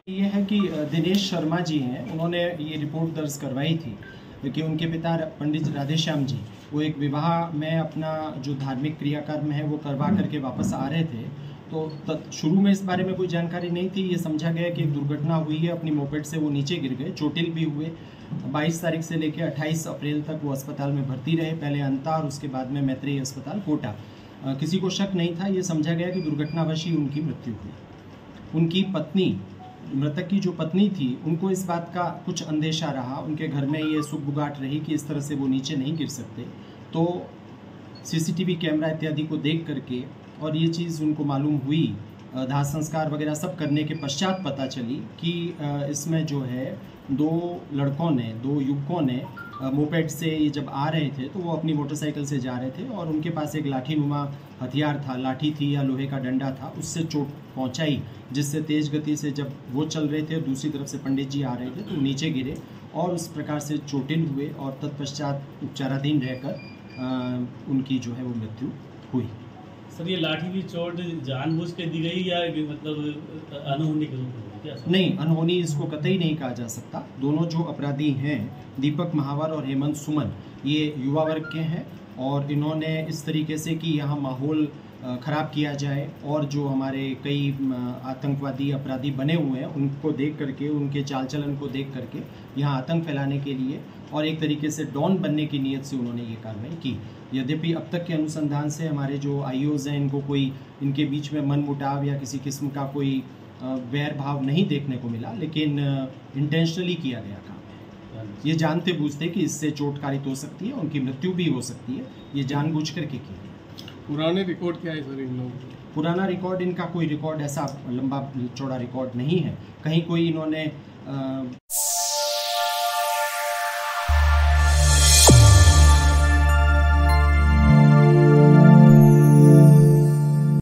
ये है कि दिनेश शर्मा जी हैं, उन्होंने ये रिपोर्ट दर्ज करवाई थी कि उनके पिता पंडित राधेश्याम जी वो एक विवाह में अपना जो धार्मिक क्रियाकर्म है वो करवा करके वापस आ रहे थे। तो शुरू में इस बारे में कोई जानकारी नहीं थी। ये समझा गया कि एक दुर्घटना हुई है, अपनी मोपेड से वो नीचे गिर गए, चोटिल भी हुए। 22 तारीख से लेकर 28 अप्रैल तक वो अस्पताल में भर्ती रहे, पहले अंता और उसके बाद में मैत्रेयी अस्पताल कोटा। किसी को शक नहीं था, ये समझा गया कि दुर्घटनावश ही उनकी मृत्यु हुई। उनकी पत्नी, मृतक की जो पत्नी थी, उनको इस बात का कुछ अंदेशा रहा, उनके घर में ये सुगबुगाहट रही कि इस तरह से वो नीचे नहीं गिर सकते। तो सीसीटीवी कैमरा इत्यादि को देख करके और ये चीज़ उनको मालूम हुई, दाह संस्कार वगैरह सब करने के पश्चात पता चली कि इसमें जो है दो युवकों ने मोपेड से ये जब आ रहे थे तो वो अपनी मोटरसाइकिल से जा रहे थे और उनके पास एक लाठी नुमा हथियार था, लाठी थी या लोहे का डंडा था, उससे चोट पहुंचाई, जिससे तेज गति से जब वो चल रहे थे दूसरी तरफ से पंडित जी आ रहे थे तो नीचे गिरे और उस प्रकार से चोटिल हुए और तत्पश्चात उपचाराधीन रहकर उनकी जो है वो मृत्यु हुई। सर, ये लाठी की चोट जानबूझ के दी गई या मतलब अनहोनी के रूप में? नहीं, अनहोनी इसको कतई नहीं कहा जा सकता। दोनों जो अपराधी हैं, दीपक महावर और हेमंत सुमन, ये युवा वर्ग के हैं और इन्होंने इस तरीके से कि यहाँ माहौल ख़राब किया जाए और जो हमारे कई आतंकवादी अपराधी बने हुए हैं उनको देख करके, उनके चाल चलन को देख करके यहाँ आतंक फैलाने के लिए और एक तरीके से डॉन बनने की नीयत से उन्होंने ये कार्रवाई की। यद्यपि अब तक के अनुसंधान से हमारे जो आईओज़ हैं, इनको कोई इनके बीच में मनमुटाव या किसी किस्म का कोई वैर भाव नहीं देखने को मिला, लेकिन इंटेंशनली किया गया काम है। ये जानते बूझते कि इससे चोट कारित हो सकती है, उनकी मृत्यु भी हो सकती है, ये जानबूझ करके की गई। पुराने रिकॉर्ड क्या है सर इन लोगों? पुराना रिकॉर्ड, इनका कोई रिकॉर्ड ऐसा लंबा चौड़ा रिकॉर्ड नहीं है। कहीं कोई इन्होंने